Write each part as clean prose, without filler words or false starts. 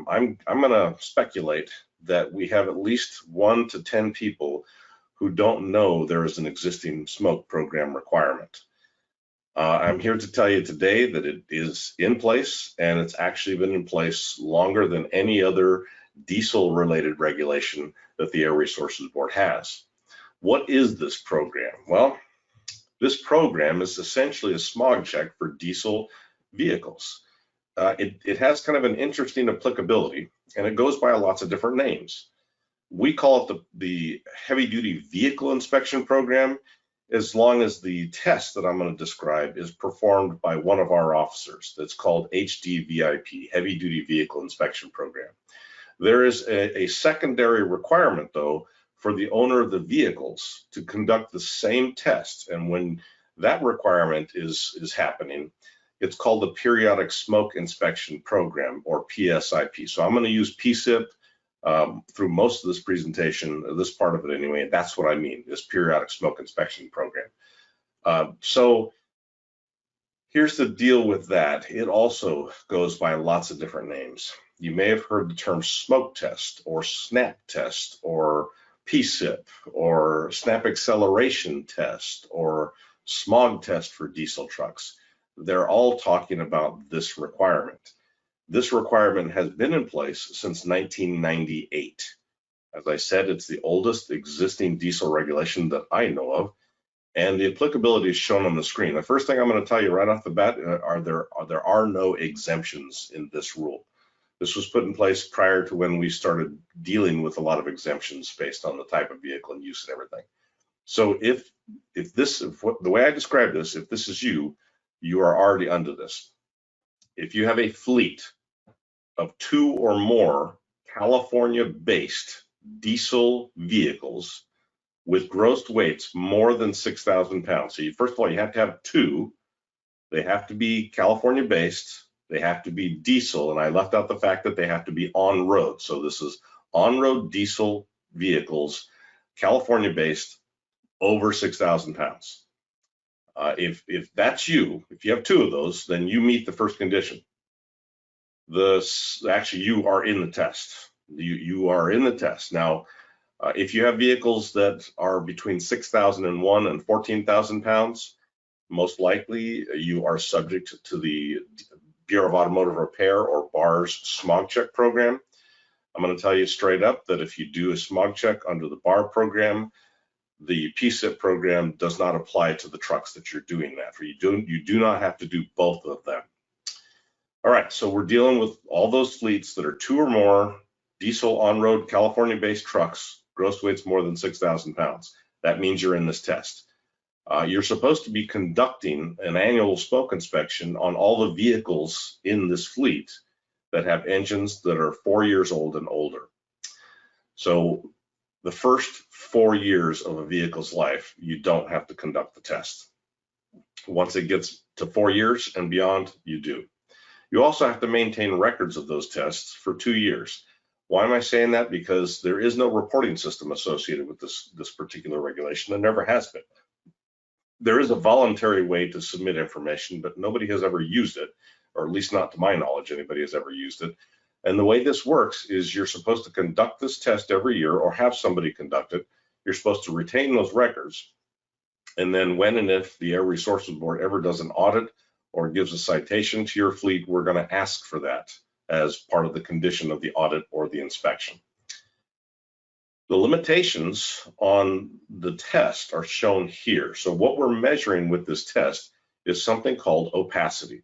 I'm going to speculate that we have at least 1 to 10 people who don't know there is an existing smoke program requirement. I'm here to tell you today that it is in place, and it's actually been in place longer than any other diesel-related regulation that the Air Resources Board has. What is this program? Well, this program is essentially a smog check for diesel vehicles. It has kind of an interesting applicability, and it goes by lots of different names. We call it the Heavy Duty Vehicle Inspection Program, as long as the test that I'm going to describe is performed by one of our officers. That's called HDVIP, Heavy Duty Vehicle Inspection Program. There is a secondary requirement, though, for the owner of the vehicles to conduct the same test. And when that requirement is happening, it's called the Periodic Smoke Inspection Program, or PSIP. So I'm going to use PSIP through most of this presentation, this part of it anyway, and that's what I mean, this Periodic Smoke Inspection Program. So here's the deal with that. It also goes by lots of different names. You may have heard the term smoke test, or snap test, or PSIP, or snap acceleration test, or smog test for diesel trucks. They're all talking about this requirement. This requirement has been in place since 1998. As I said, it's the oldest existing diesel regulation that I know of, and the applicability is shown on the screen. The first thing I'm going to tell you right off the bat there are no exemptions in this rule. This was put in place prior to when we started dealing with a lot of exemptions based on the type of vehicle and use and everything. So if the way I describe this, if this is you are already under this. If you have a fleet of 2 or more California-based diesel vehicles with gross weights more than 6,000 pounds. So first of all, you have to have 2. They have to be California-based. They have to be diesel, and I left out the fact that they have to be on-road. So this is on-road diesel vehicles, California-based, over 6,000 pounds. If that's you, if you have 2 of those, then you meet the first condition. Actually, you are in the test. You are in the test. Now, if you have vehicles that are between 6,001 and 14,000 pounds, most likely you are subject to the Bureau of Automotive Repair, or BAR's smog check program. I'm going to tell you straight up that if you do a smog check under the BAR program, the PSIP program does not apply to the trucks that you're doing that for. You do not have to do both of them. All right, so we're dealing with all those fleets that are 2 or more diesel on-road California-based trucks, gross weights more than 6,000 pounds. That means you're in this test. You're supposed to be conducting an annual smoke inspection on all the vehicles in this fleet that have engines that are 4 years old and older. So the first 4 years of a vehicle's life, you don't have to conduct the test. Once it gets to 4 years and beyond, you do. You also have to maintain records of those tests for 2 years. Why am I saying that? Because there is no reporting system associated with this particular regulation. There never has been. There is a voluntary way to submit information, but nobody has ever used it, or at least not to my knowledge anybody has ever used it. And the way this works is you're supposed to conduct this test every year, or have somebody conduct it. You're supposed to retain those records. And then when and if the Air Resources Board ever does an audit or gives a citation to your fleet, we're going to ask for that as part of the condition of the audit or the inspection. The limitations on the test are shown here. So what we're measuring with this test is something called opacity.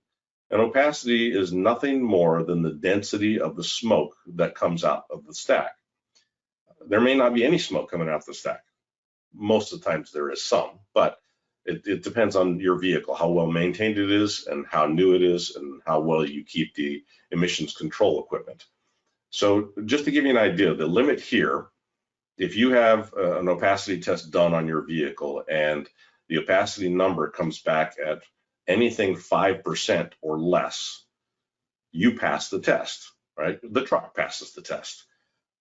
And opacity is nothing more than the density of the smoke that comes out of the stack. There may not be any smoke coming out of the stack. Most of the times there is some, but it depends on your vehicle, how well maintained it is, and how new it is, and how well you keep the emissions control equipment. So just to give you an idea, the limit here, if you have an opacity test done on your vehicle and the opacity number comes back at anything 5% or less, you pass the test, right? The truck passes the test.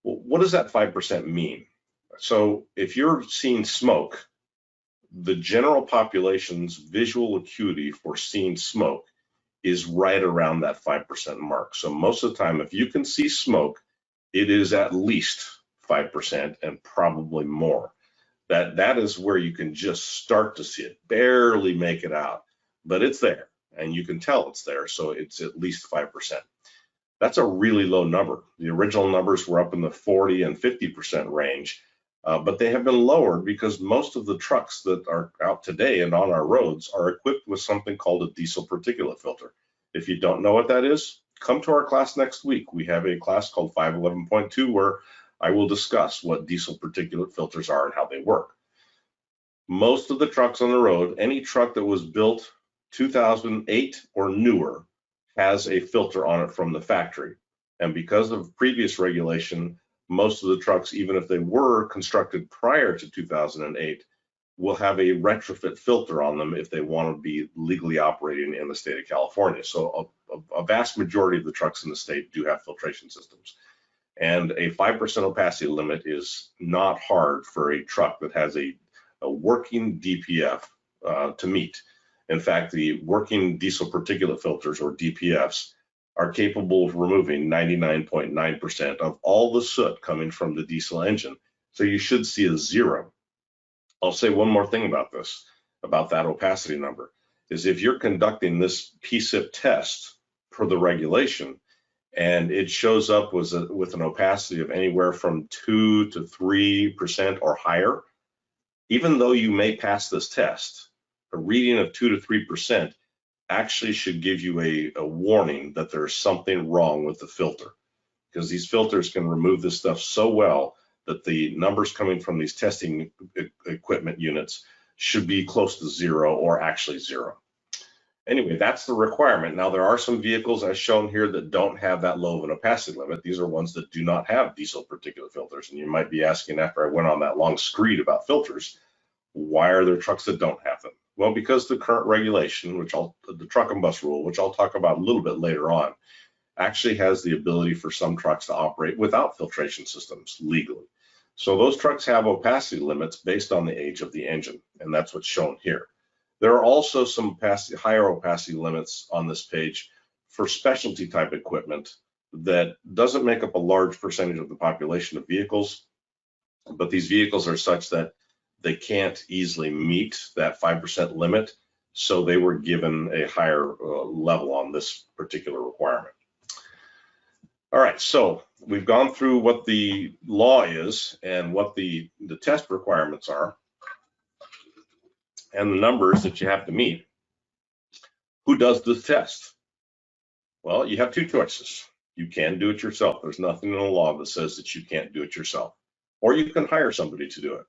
Well, what does that 5% mean? So if you're seeing smoke, the general population's visual acuity for seeing smoke is right around that 5% mark. So most of the time, if you can see smoke, it is at least 5% and probably more. That is where you can just start to see it, barely make it out, but it's there and you can tell it's there. So it's at least 5%. That's a really low number. The original numbers were up in the 40 and 50% range, but they have been lowered because most of the trucks that are out today and on our roads are equipped with something called a diesel particulate filter. If you don't know what that is, come to our class next week. We have a class called 511.2 where I will discuss what diesel particulate filters are and how they work. Most of the trucks on the road, any truck that was built 2008 or newer, has a filter on it from the factory. And because of previous regulation, most of the trucks, even if they were constructed prior to 2008, will have a retrofit filter on them if they want to be legally operating in the state of California. So a vast majority of the trucks in the state do have filtration systems. And a 5% opacity limit is not hard for a truck that has a working DPF to meet. In fact, the working diesel particulate filters, or DPFs, are capable of removing 99.9% of all the soot coming from the diesel engine. So you should see a 0. I'll say one more thing about this, about that opacity number, is if you're conducting this PSIP test per the regulation, and it shows up with an opacity of anywhere from 2 to 3% or higher, even though you may pass this test, a reading of 2 to 3% actually should give you a warning that there's something wrong with the filter, because these filters can remove this stuff so well that the numbers coming from these testing equipment units should be close to 0 or actually 0. Anyway, that's the requirement. Now, there are some vehicles as shown here that don't have that low of an opacity limit. These are ones that do not have diesel particulate filters. And you might be asking, after I went on that long screed about filters, why are there trucks that don't have them? Well, because the current regulation, the truck and bus rule, which I'll talk about a little bit later on, actually has the ability for some trucks to operate without filtration systems legally. So those trucks have opacity limits based on the age of the engine, and that's what's shown here. There are also some higher opacity limits on this page for specialty type equipment that doesn't make up a large percentage of the population of vehicles, but these vehicles are such that they can't easily meet that 5% limit, so they were given a higher level on this particular requirement. All right, so we've gone through what the law is and what the test requirements are and the numbers that you have to meet. Who does the test? Well, you have two choices. You can do it yourself. There's nothing in the law that says that you can't do it yourself, or you can hire somebody to do it.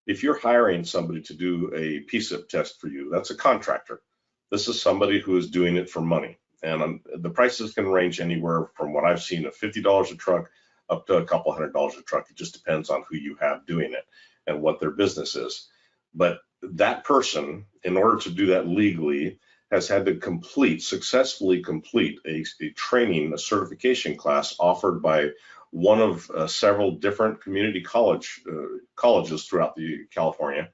If you're hiring somebody to do a PSIP test for you, that's a contractor. This is somebody who is doing it for money. And the prices can range anywhere from what I've seen of $50 a truck up to a couple $100 a truck. It just depends on who you have doing it and what their business is. But that person, in order to do that legally, has had to successfully complete a training, a certification class offered by one of several different community colleges throughout California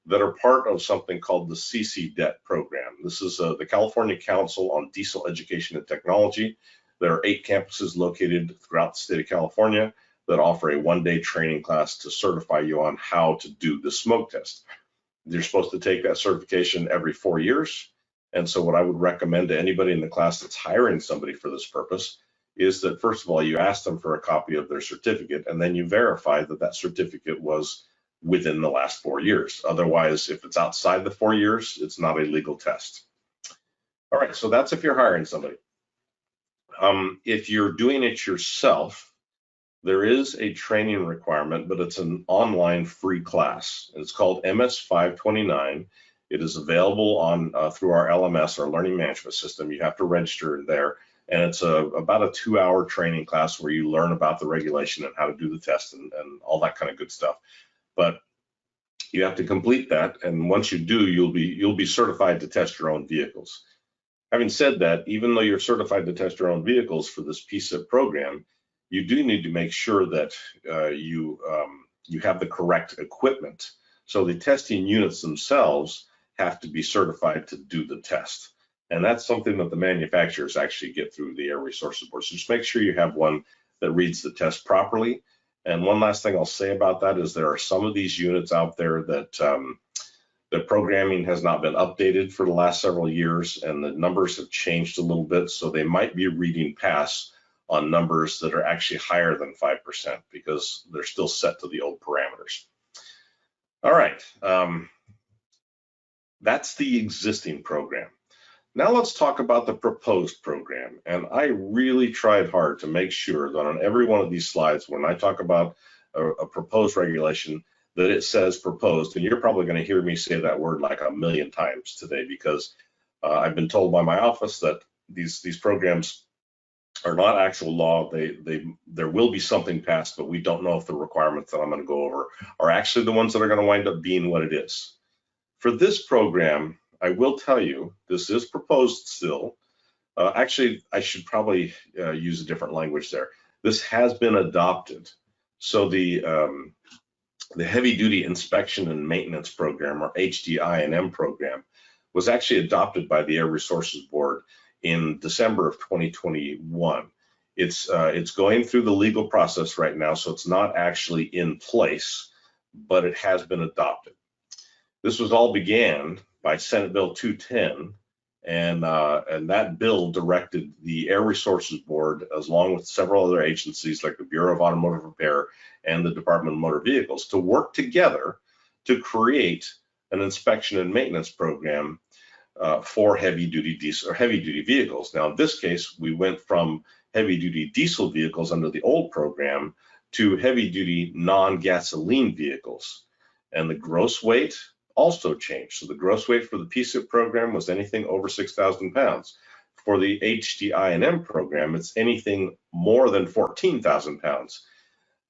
that are part of something called the CCDET program. This is the California Council on Diesel Education and Technology. There are 8 campuses located throughout the state of California that offer a one-day training class to certify you on how to do the smoke test. You're supposed to take that certification every 4 years. And so what I would recommend to anybody in the class that's hiring somebody for this purpose is that, first of all, you ask them for a copy of their certificate, and then you verify that that certificate was within the last 4 years. Otherwise, if it's outside the 4 years, it's not a legal test. All right, so that's if you're hiring somebody. If you're doing it yourself, there is a training requirement, but it's an online free class. It's called MS 529. It is available on through our LMS, our learning management system. You have to register there. And it's about a 2-hour training class where you learn about the regulation and how to do the test and all that kind of good stuff. But you have to complete that, and once you do, you'll be certified to test your own vehicles. Having said that, even though you're certified to test your own vehicles for this PSIP program, you do need to make sure that you have the correct equipment. So the testing units themselves have to be certified to do the test. And that's something that the manufacturers actually get through the Air Resources Board. So just make sure you have one that reads the test properly. And one last thing I'll say about that is there are some of these units out there that the programming has not been updated for the last several years, and the numbers have changed a little bit. So they might be reading pass on numbers that are actually higher than 5% because they're still set to the old parameters. All right, that's the existing program. Now let's talk about the proposed program. And I really tried hard to make sure that on every one of these slides, when I talk about a proposed regulation, that it says proposed. And you're probably going to hear me say that word like a million times today, because I've been told by my office that these programs are not actual law. There will be something passed, but we don't know if the requirements that I'm going to go over are actually the ones that are going to wind up being what it is. For this program, I will tell you, this is proposed still. Actually, I should probably use a different language there. This has been adopted. So the Heavy Duty Inspection and Maintenance Program, or HDIM program, was actually adopted by the Air Resources Board in December of 2021. It's going through the legal process right now, so it's not actually in place, but it has been adopted. This was all began by Senate Bill 210, and that bill directed the Air Resources Board, along with several other agencies like the Bureau of Automotive Repair and the Department of Motor Vehicles, to work together to create an inspection and maintenance program for heavy-duty diesel or heavy-duty vehicles. Now, in this case, we went from heavy-duty diesel vehicles under the old program to heavy-duty non-gasoline vehicles, and the gross weight also changed. So the gross weight for the PSIP program was anything over 6,000 pounds. For the HDIM program, it's anything more than 14,000 pounds.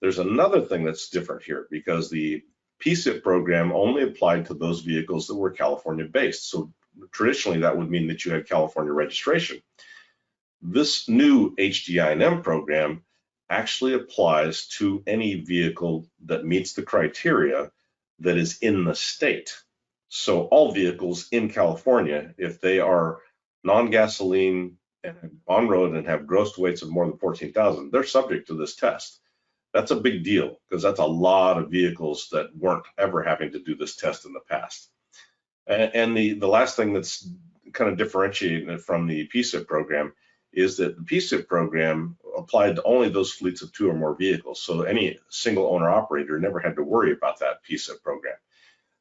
There's another thing that's different here, because the PSIP program only applied to those vehicles that were California based. So traditionally, that would mean that you had California registration. This new HDIM program actually applies to any vehicle that meets the criteria that is in the state. So all vehicles in California, if they are non-gasoline and on road and have gross weights of more than 14,000, they're subject to this test. That's a big deal, because that's a lot of vehicles that weren't ever having to do this test in the past. And the last thing that's kind of differentiating it from the PSIP program is that the PSIP program applied to only those fleets of 2 or more vehicles. So any single owner operator never had to worry about that PSIP program.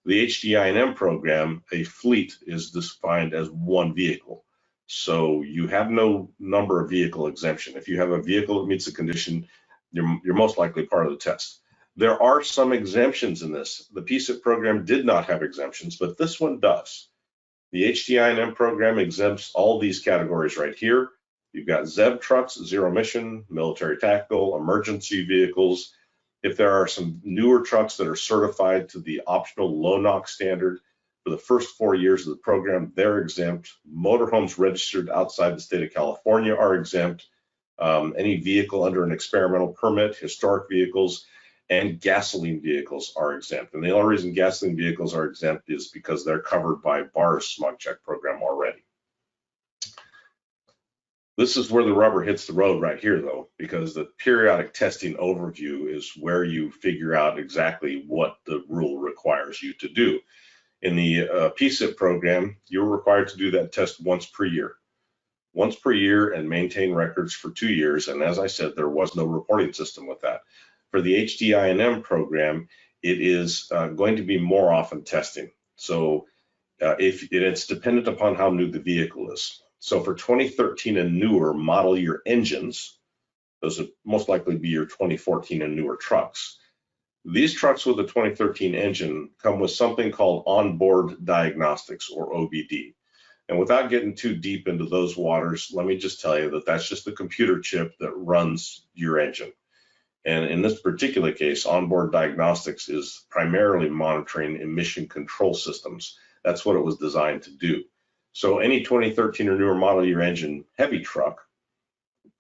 The HDIM program, a fleet is defined as 1 vehicle. So you have no number of vehicle exemption. If you have a vehicle that meets the condition, you're most likely part of the test. There are some exemptions in this. The PSIP program did not have exemptions, but this one does. The HDIM program exempts all these categories right here. You've got ZEV trucks, zero emission, military tactical, emergency vehicles. If there are some newer trucks that are certified to the optional low NOx standard, for the first 4 years of the program, they're exempt. Motorhomes registered outside the state of California are exempt. Any vehicle under an experimental permit, historic vehicles, and gasoline vehicles are exempt. And the only reason gasoline vehicles are exempt is because they're covered by BAR's smog check program already. This is where the rubber hits the road right here, though, because the periodic testing overview is where you figure out exactly what the rule requires you to do. In the PSIP program, you're required to do that test once per year. Once per year, and maintain records for 2 years. And as I said, there was no reporting system with that. For the HDIM program, it is going to be more often testing. So if it's dependent upon how new the vehicle is. So for 2013 and newer model year engines, those would most likely be your 2014 and newer trucks. These trucks with a 2013 engine come with something called onboard diagnostics, or OBD. And without getting too deep into those waters, let me just tell you that that's just the computer chip that runs your engine. And in this particular case, onboard diagnostics is primarily monitoring emission control systems. That's what it was designed to do. So any 2013 or newer model year engine heavy truck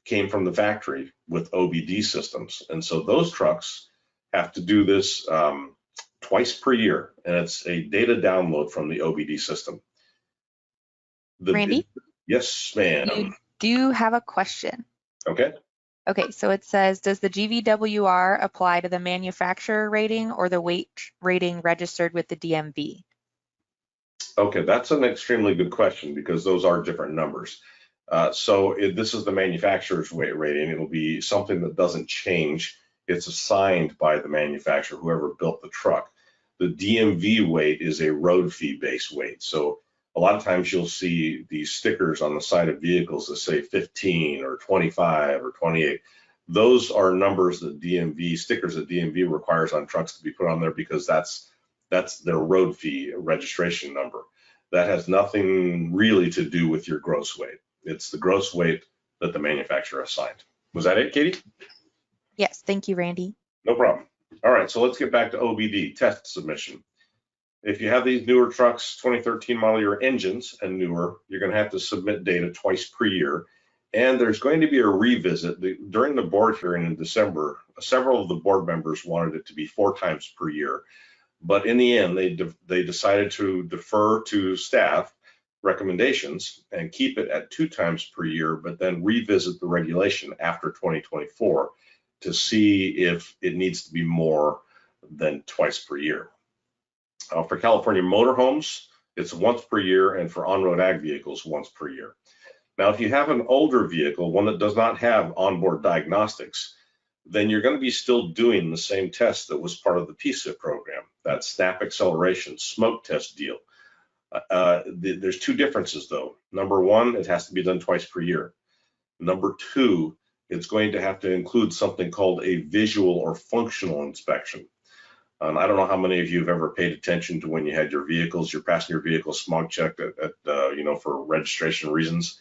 came from the factory with OBD systems. And so those trucks have to do this twice per year, and it's a data download from the OBD system. Randy? Yes, You ma'am. do have a question. Okay. Okay, so it says, does the GVWR apply to the manufacturer rating or the weight rating registered with the DMV? Okay, that's an extremely good question because those are different numbers. This is the manufacturer's weight rating. It'll be something that doesn't change. It's assigned by the manufacturer, whoever built the truck. The DMV weight is a road fee based weight. So a lot of times you'll see these stickers on the side of vehicles that say 15 or 25 or 28. Those are numbers that stickers that DMV requires on trucks to be put on there because that's their road fee registration number. That has nothing really to do with your gross weight. It's the gross weight that the manufacturer assigned. Was that it, Katie? Yes, thank you, Randy. No problem. All right, so let's get back to OBD, test submission. If you have these newer trucks, 2013 model year engines and newer, you're going to have to submit data twice per year. And there's going to be a revisit. During the board hearing in December, several of the board members wanted it to be 4 times per year. But in the end, they decided to defer to staff recommendations and keep it at 2 times per year, but then revisit the regulation after 2024 to see if it needs to be more than twice per year. For California motorhomes, it's once per year, and for on-road ag vehicles, once per year. Now, if you have an older vehicle, one that does not have onboard diagnostics, then you're going to be still doing the same test that was part of the PSIP program, that snap acceleration smoke test deal. There's 2 differences though. Number 1, it has to be done twice per year. Number 2, it's going to have to include something called a visual or functional inspection. I don't know how many of you have ever paid attention to when you had your passenger vehicles smog checked for registration reasons.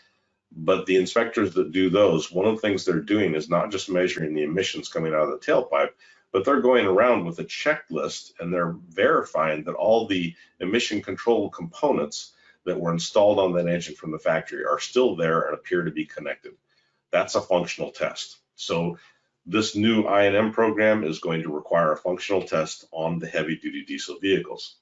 But the inspectors that do those, one of the things they're doing is not just measuring the emissions coming out of the tailpipe, but they're going around with a checklist and they're verifying that all the emission control components that were installed on that engine from the factory are still there and appear to be connected. That's a functional test. So this new I&M program is going to require a functional test on the heavy duty diesel vehicles.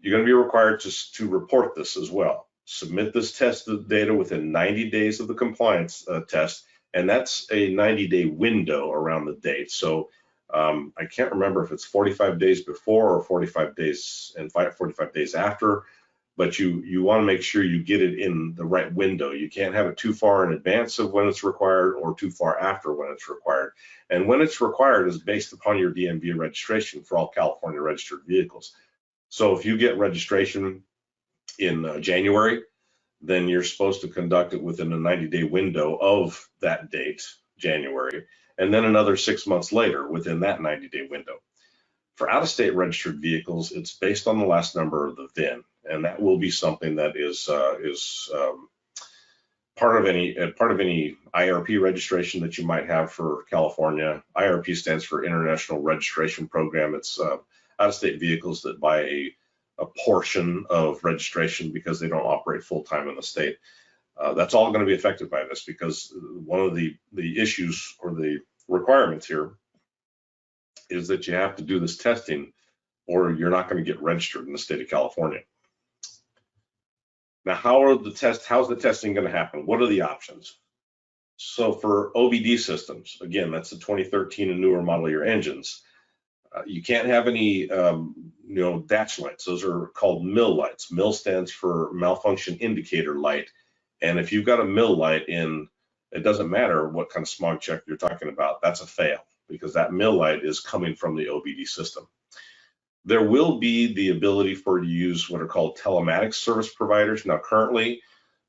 You're going to be required to report this as well. Submit this test data within 90 days of the compliance test, and that's a 90-day window around the date. So I can't remember if it's 45 days before or 45 days and 45 days after, but you want to make sure you get it in the right window. You can't have it too far in advance of when it's required or too far after when it's required. And when it's required is based upon your DMV registration for all California registered vehicles. So if you get registration in January, then you're supposed to conduct it within a 90-day window of that date, January, and then another 6 months later within that 90-day window. For out-of-state registered vehicles, it's based on the last number of the VIN, and that will be something that is part of any IRP registration that you might have for California. IRP stands for International Registration Program. It's out-of-state vehicles that buy a portion of registration because they don't operate full-time in the state. That's all going to be affected by this because one of the issues or the requirements here is that you have to do this testing or you're not going to get registered in the state of California. Now, how's the testing going to happen? What are the options? So for OBD systems, again, that's the 2013 and newer model year engines. You can't have any, dash lights. Those are called MIL lights. MIL stands for malfunction indicator light. And if you've got a MIL light in, it doesn't matter what kind of smog check you're talking about. That's a fail because that MIL light is coming from the OBD system. There will be the ability for you to use what are called telematics service providers. Now, currently,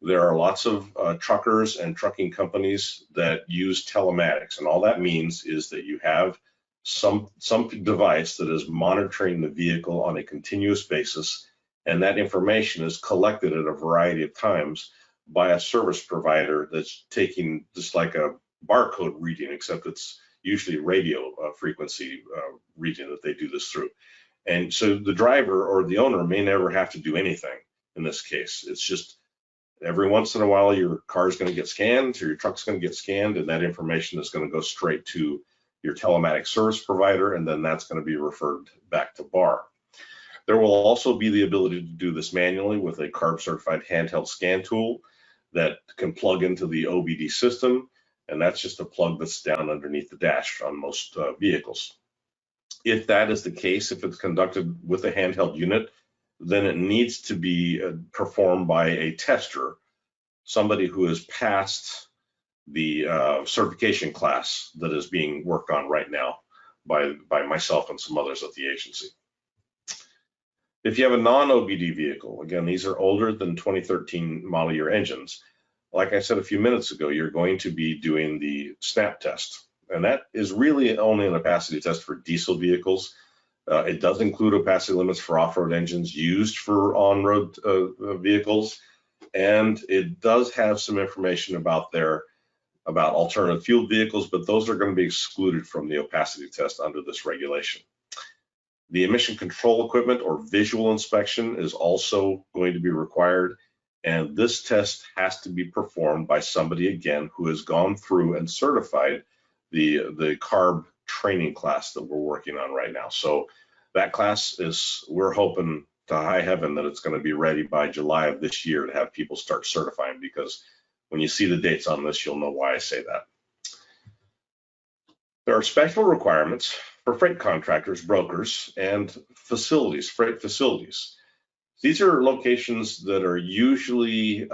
there are lots of truckers and trucking companies that use telematics. And all that means is that you have some device that is monitoring the vehicle on a continuous basis, and that information is collected at a variety of times by a service provider that's taking just like a barcode reading, except it's usually radio frequency reading that they do this through. And so the driver or the owner may never have to do anything in this case. It's just every once in a while your car is going to get scanned or your truck's going to get scanned, and that information is going to go straight to your telematics service provider, and then that's going to be referred back to BAR. There will also be the ability to do this manually with a CARB certified handheld scan tool. that can plug into the OBD system, and that's just a plug that's down underneath the dash on most vehicles. If that is the case, if it's conducted with a handheld unit, then it needs to be performed by a tester, somebody who has passed the certification class that is being worked on right now by myself and some others at the agency. If you have a non-OBD vehicle, again, these are older than 2013 model year engines. Like I said a few minutes ago, you're going to be doing the snap test, and that is really only an opacity test for diesel vehicles. It does include opacity limits for off-road engines used for on-road vehicles, and it does have some information about alternative fuel vehicles, but those are going to be excluded from the opacity test under this regulation. The emission control equipment or visual inspection is also going to be required, and this test has to be performed by somebody, again, who has gone through and certified the CARB training class that we're working on right now. So that class we're hoping to high heaven that it's going to be ready by July of this year to have people start certifying, because when you see the dates on this, you'll know why I say that. There are special requirements for freight contractors, brokers, and facilities, freight facilities. These are locations that are usually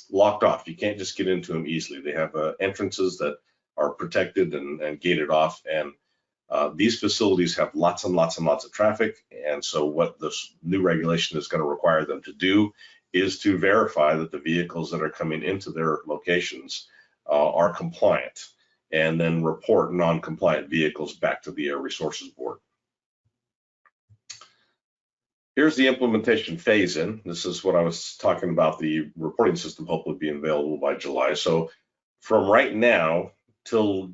locked off. You can't just get into them easily. They have entrances that are protected and gated off, and these facilities have lots and lots and lots of traffic. And so what this new regulation is going to require them to do is to verify that the vehicles that are coming into their locations are compliant, and then report non-compliant vehicles back to the Air Resources Board. Here's the implementation phase in. This is what I was talking about, the reporting system hopefully being available by July. So from right now till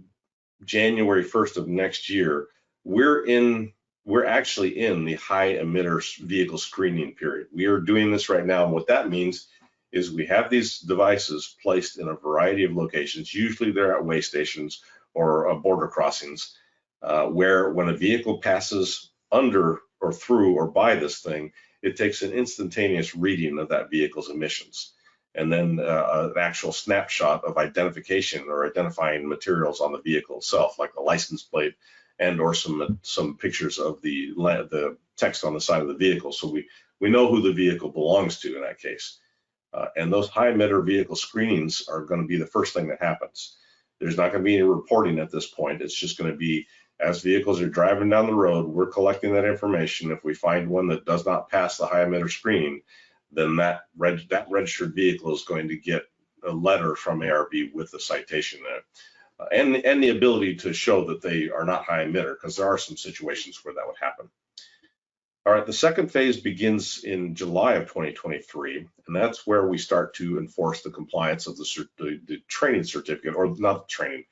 January 1st of next year, we're actually in the high emitter vehicle screening period. We are doing this right now, and what that means is we have these devices placed in a variety of locations. Usually they're at way stations or border crossings, where when a vehicle passes under or through or by this thing, it takes an instantaneous reading of that vehicle's emissions, and then an actual snapshot of identification or identifying materials on the vehicle itself, like the license plate and or some pictures of the text on the side of the vehicle, so we know who the vehicle belongs to in that case. And those high emitter vehicle screenings are going to be the first thing that happens. There's not going to be any reporting at this point. It's just going to be, as vehicles are driving down the road, we're collecting that information. If we find one that does not pass the high emitter screening, then that registered vehicle is going to get a letter from ARB with the citation in it, and the ability to show that they are not high emitter, because there are some situations where that would happen. All right, the second phase begins in July of 2023, and that's where we start to enforce the compliance of the training certificate, or not training,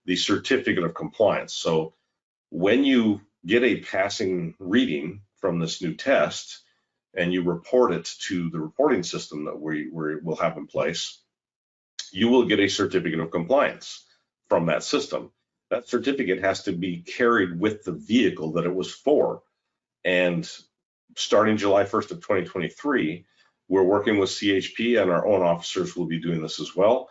the certificate of compliance. So when you get a passing reading from this new test and you report it to the reporting system that we will have in place, you will get a certificate of compliance from that system. That certificate has to be carried with the vehicle that it was for. And starting July 1st of 2023, we're working with CHP, and our own officers will be doing this as well.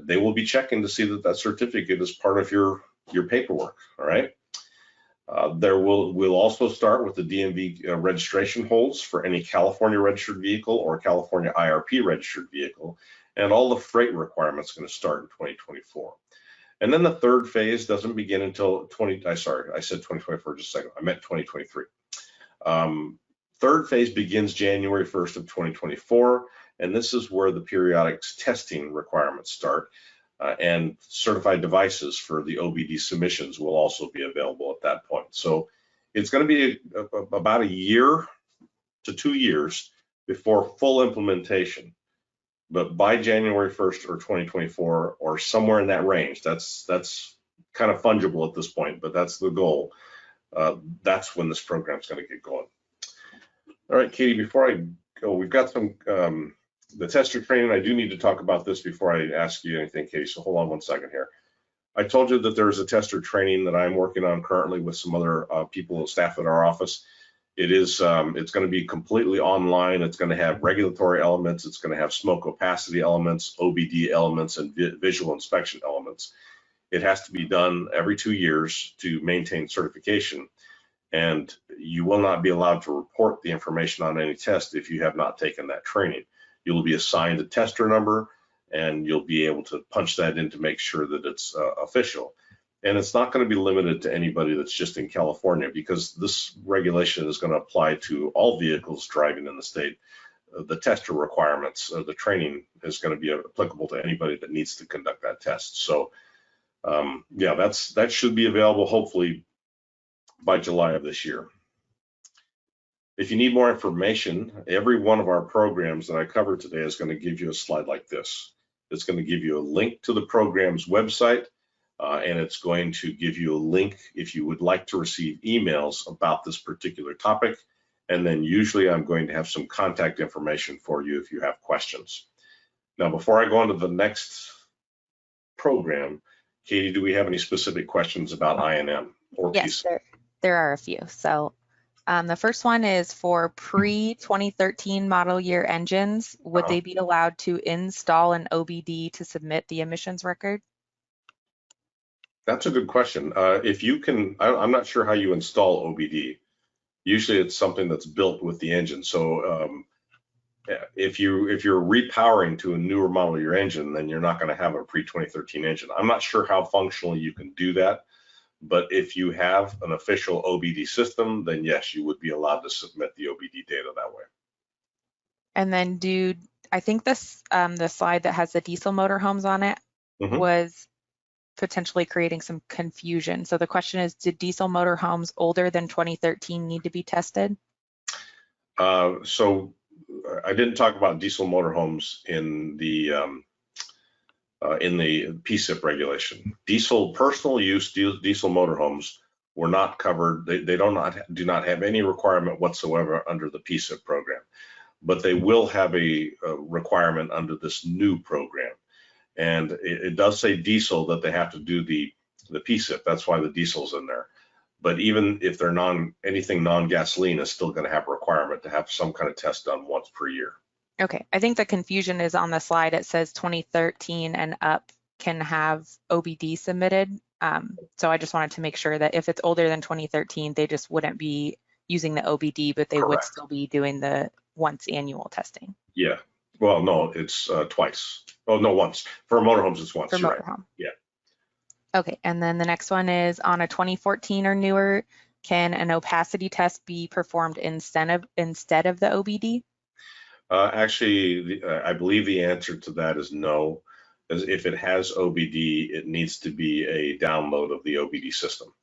They will be checking to see that that certificate is part of your paperwork, all right? We'll also start with the DMV registration holds for any California registered vehicle or California IRP registered vehicle, and all the freight requirements are going to start in 2024. And then the third phase doesn't begin until I said 2024 just a second, I meant 2023. Third phase begins January 1st of 2024, and this is where the periodic testing requirements start, and certified devices for the OBD submissions will also be available at that point. So it's going to be about a year to 2 years before full implementation, but by January 1st or 2024 or somewhere in that range, that's kind of fungible at this point, but that's the goal. That's when this program is going to get going. All right, Katie, before I go, we've got some the tester training. I do need to talk about this before I ask you anything, Katie, so hold on one second here. I told you that there's a tester training that I'm working on currently with some other people, staff at our office. it's going to be completely online. It's going to have regulatory elements. It's going to have smoke opacity elements, OBD elements, and visual inspection elements. It has to be done every 2 years to maintain certification. And you will not be allowed to report the information on any test if you have not taken that training. You'll be assigned a tester number, and you'll be able to punch that in to make sure that it's official. And it's not going to be limited to anybody that's just in California, because this regulation is going to apply to all vehicles driving in the state. The tester requirements, the training is going to be applicable to anybody that needs to conduct that test. So yeah, that should be available hopefully by July of this year. If you need more information, every one of our programs that I covered today is going to give you a slide like this. It's going to give you a link to the program's website, and it's going to give you a link if you would like to receive emails about this particular topic. And then usually I'm going to have some contact information for you if you have questions. Now, before I go on to the next program, Katie, do we have any specific questions about I&M or Yes, PSIP? there are a few. So the first one is for pre-2013 model year engines. Would they be allowed to install an OBD to submit the emissions record? That's a good question. If you can, I'm not sure how you install OBD. Usually it's something that's built with the engine. So if you're repowering to a newer model year engine, then you're not going to have a pre-2013 engine. I'm not sure how functionally you can do that, but if you have an official OBD system, then yes, you would be allowed to submit the OBD data that way. And then I think this the slide that has the diesel motorhomes on it was potentially creating some confusion. So the question is, did diesel motorhomes older than 2013 need to be tested? So I didn't talk about diesel motorhomes in the PSIP regulation. Diesel personal use diesel motorhomes were not covered. They do not have any requirement whatsoever under the PSIP program, but they will have a requirement under this new program. And it does say diesel that they have to do the PSIP. That's why the diesel's in there. But even if they're anything non-gasoline is still going to have a requirement to have some kind of test done once per year. Okay, I think the confusion is on the slide. It says 2013 and up can have OBD submitted. So I just wanted to make sure that if it's older than 2013, they just wouldn't be using the OBD, but they would still be doing the once annual testing. Yeah. Well, no, it's twice. Oh, no, once. For motorhomes, it's once. For motorhome. Right. Yeah. Okay, and then the next one is on a 2014 or newer, can an opacity test be performed instead of the OBD? Actually, I believe the answer to that is no. As if it has OBD, it needs to be a download of the OBD system.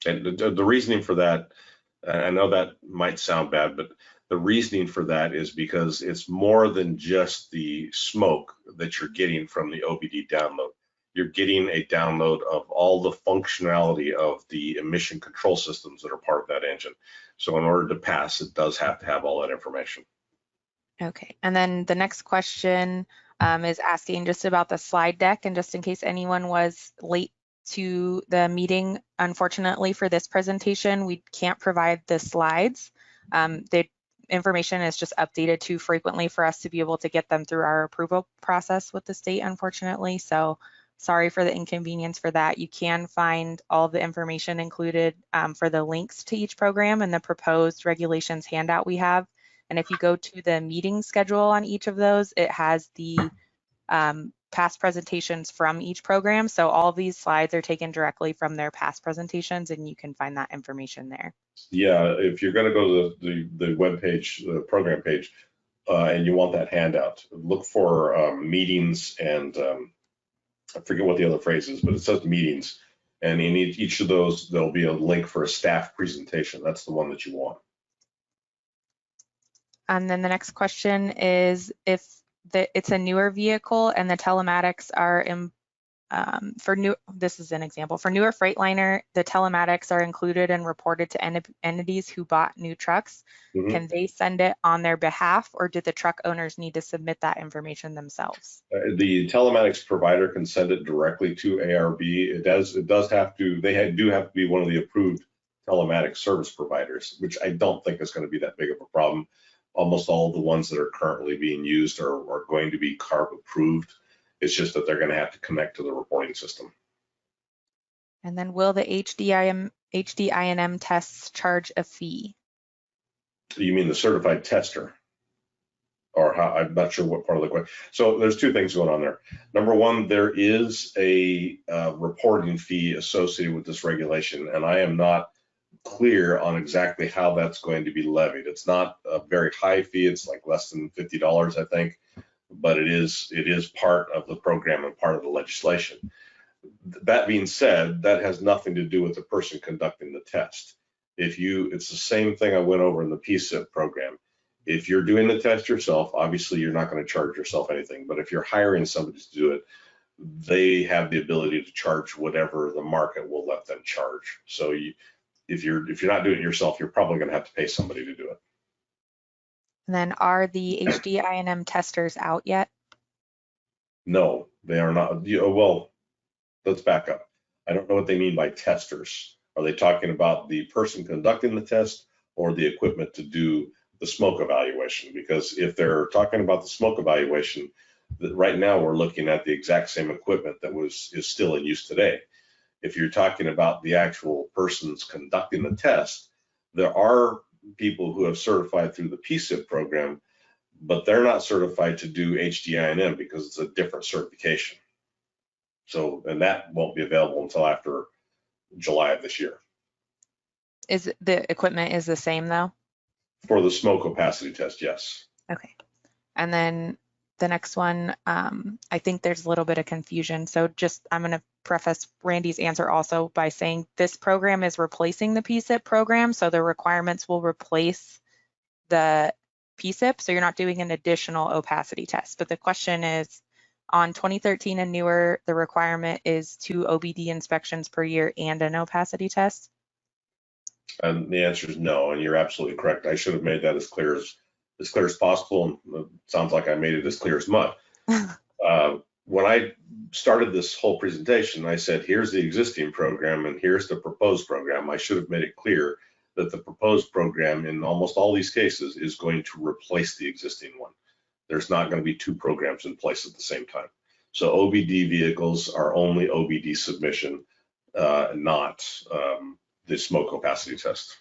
And the reasoning for that, I know that might sound bad, but the reasoning for that is because it's more than just the smoke that you're getting from the OBD download. You're getting a download of all the functionality of the emission control systems that are part of that engine. So in order to pass, it does have to have all that information. Okay, and then the next question is asking just about the slide deck, and just in case anyone was late to the meeting, unfortunately for this presentation, we can't provide the slides. The information is just updated too frequently for us to be able to get them through our approval process with the state, unfortunately. So sorry for the inconvenience for that. You can find all the information included for the links to each program and the proposed regulations handout we have. And if you go to the meeting schedule on each of those, it has the past presentations from each program. So all of these slides are taken directly from their past presentations, and you can find that information there. Yeah, if you're going to go to the web page, the program page, and you want that handout, look for meetings and I forget what the other phrase is, but it says meetings. And in each of those, there'll be a link for a staff presentation. That's the one that you want. And then the next question is if it's a newer vehicle and the telematics are this is an example, for newer Freightliner, the telematics are included and reported to entities who bought new trucks. Can they send it on their behalf, or do the truck owners need to submit that information themselves? The telematics provider can send it directly to ARB. It does have to, they do have to be one of the approved telematics service providers, which I don't think is going to be that big of a problem. Almost all of the ones that are currently being used are going to be CARB approved. It's just that they're going to have to connect to the reporting system. And then will the HDIM tests charge a fee? You mean the certified tester? Or how, I'm not sure what part of the question. So there's two things going on there. Number one, there is a reporting fee associated with this regulation, and I am not clear on exactly how that's going to be levied. It's not a very high fee. It's like less than $50, I think, but it is part of the program and part of the legislation. That being said, that has nothing to do with the person conducting the test. It's the same thing I went over in the PSIP program. If you're doing the test yourself, obviously you're not going to charge yourself anything, but if you're hiring somebody to do it, they have the ability to charge whatever the market will let them charge. So if you're not doing it yourself, you're probably going to have to pay somebody to do it. And then are the HDIM testers out yet? No, they are not. Well, let's back up. I don't know what they mean by testers. Are they talking about the person conducting the test or the equipment to do the smoke evaluation? Because if they're talking about the smoke evaluation, right now we're looking at the exact same equipment that is still in use today. If you're talking about the actual persons conducting the test, there are people who have certified through the PSIP program, but they're not certified to do HDIM because it's a different certification. So, and that won't be available until after July of this year. Is the equipment is the same though? For the smoke opacity test, yes. Okay. And then the next one, I think there's a little bit of confusion. So I'm going to preface Randy's answer also by saying this program is replacing the PSIP program. So the requirements will replace the PSIP. So you're not doing an additional opacity test. But the question is, on 2013 and newer, the requirement is 2 OBD inspections per year and an opacity test. And the answer is no, and you're absolutely correct. I should have made that as clear as possible, and it sounds like I made it as clear as mud. When I started this whole presentation, I said, here's the existing program and here's the proposed program. I should have made it clear that the proposed program in almost all these cases is going to replace the existing one. There's not going to be 2 programs in place at the same time. So OBD vehicles are only OBD submission, not the smoke opacity test.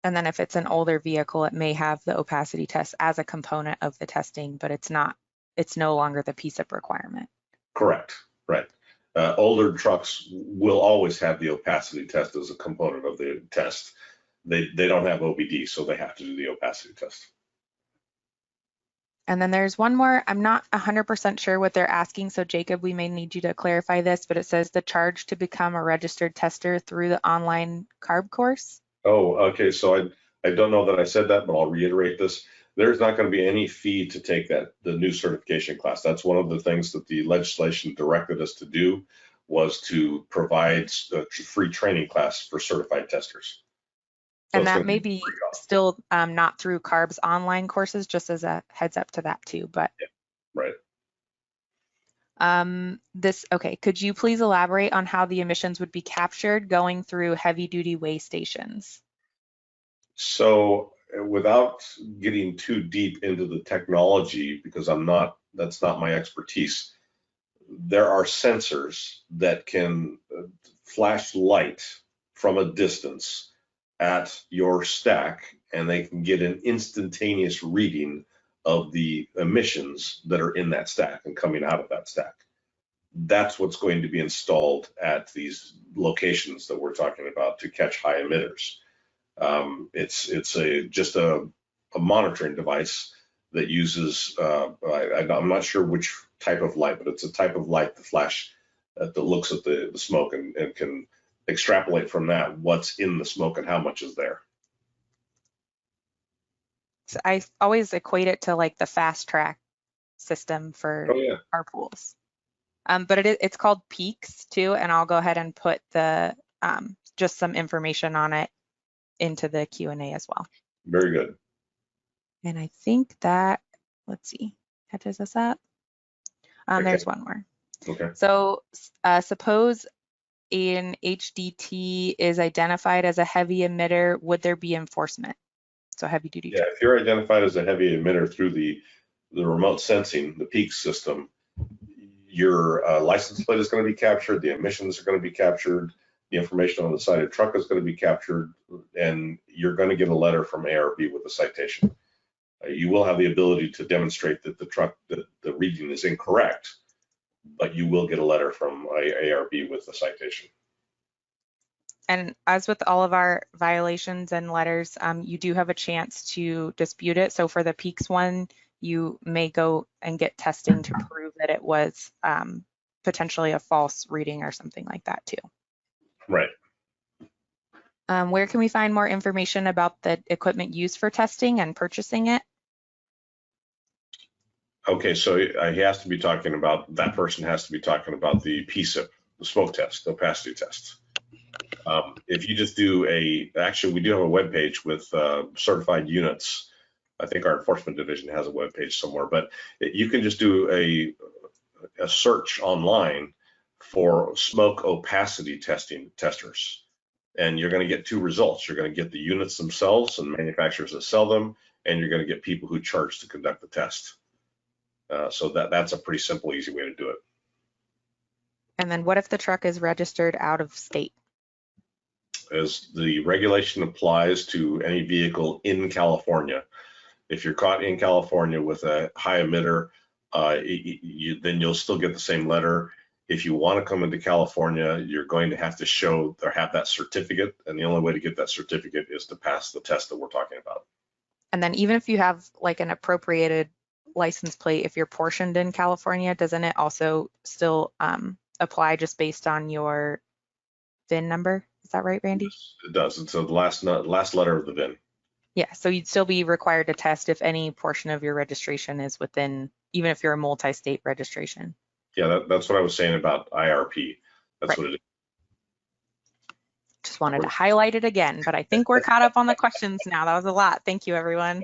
And then if it's an older vehicle, it may have the opacity test as a component of the testing, but it's no longer the PSIP requirement. Correct, right. Older trucks will always have the opacity test as a component of the test. They don't have OBD, so they have to do the opacity test. And then there's one more. I'm not 100% sure what they're asking. So Jacob, we may need you to clarify this, but it says the charge to become a registered tester through the online CARB course. Oh, okay. So I don't know that I said that, but I'll reiterate this. There's not going to be any fee to take the new certification class. That's one of the things that the legislation directed us to do, was to provide a free training class for certified testers. So and that may be still not through CARB's online courses, just as a heads up to that too. But yeah, right. Okay, could you please elaborate on how the emissions would be captured going through heavy duty weigh stations? So without getting too deep into the technology, because that's not my expertise, there are sensors that can flash light from a distance at your stack, and they can get an instantaneous reading of the emissions that are in that stack and coming out of that stack. That's what's going to be installed at these locations that we're talking about to catch high emitters. It's just a monitoring device that uses, I'm not sure which type of light, but it's a type of light that that looks at the smoke and can extrapolate from that what's in the smoke and how much is there. So I always equate it to like the fast track system for our pools. But it's called Peaks too, and I'll go ahead and put the just some information on it into the Q&A as well. Very good. And I think that, let's see, catches us up. Okay. There's one more. Okay. So suppose an HDT is identified as a heavy emitter, would there be enforcement? So heavy duty Yeah, if you're identified as a heavy emitter through the remote sensing, the PEAK system, your license plate is going to be captured, the emissions are going to be captured, the information on the side of the truck is going to be captured, and you're going to get a letter from ARB with a citation. You will have the ability to demonstrate that the truck, the reading is incorrect, but you will get a letter from ARB with a citation. And as with all of our violations and letters, you do have a chance to dispute it. So for the PEAKS one, you may go and get testing to prove that it was potentially a false reading or something like that too. Right. Where can we find more information about the equipment used for testing and purchasing it? Okay, so he has to be talking about, that person has to be talking about the PSIP, the smoke test, the opacity test. If you just do actually we do have a web page with certified units. I think our enforcement division has a web page somewhere, but you can just do a search online for smoke opacity testers, and you're going to get two results. You're going to get the units themselves and manufacturers that sell them, and you're going to get people who charge to conduct the test. So that's a pretty simple, easy way to do it. And then what if the truck is registered out of state? As the regulation applies to any vehicle in California, if you're caught in California with a high emitter, then you'll still get the same letter. If you want to come into California, you're going to have to show or have that certificate, and the only way to get that certificate is to pass the test that we're talking about. And then even if you have like an appropriated license plate, if you're portioned in California, doesn't it also still apply just based on your VIN number? Is that right, Randy? Yes, it does. It's the last letter of the VIN. Yeah, so you'd still be required to test if any portion of your registration is within, even if you're a multi-state registration. Yeah, that's what I was saying about IRP. That's right. what it is. Just wanted to highlight it again, but I think we're caught up on the questions now. That was a lot. Thank you, everyone.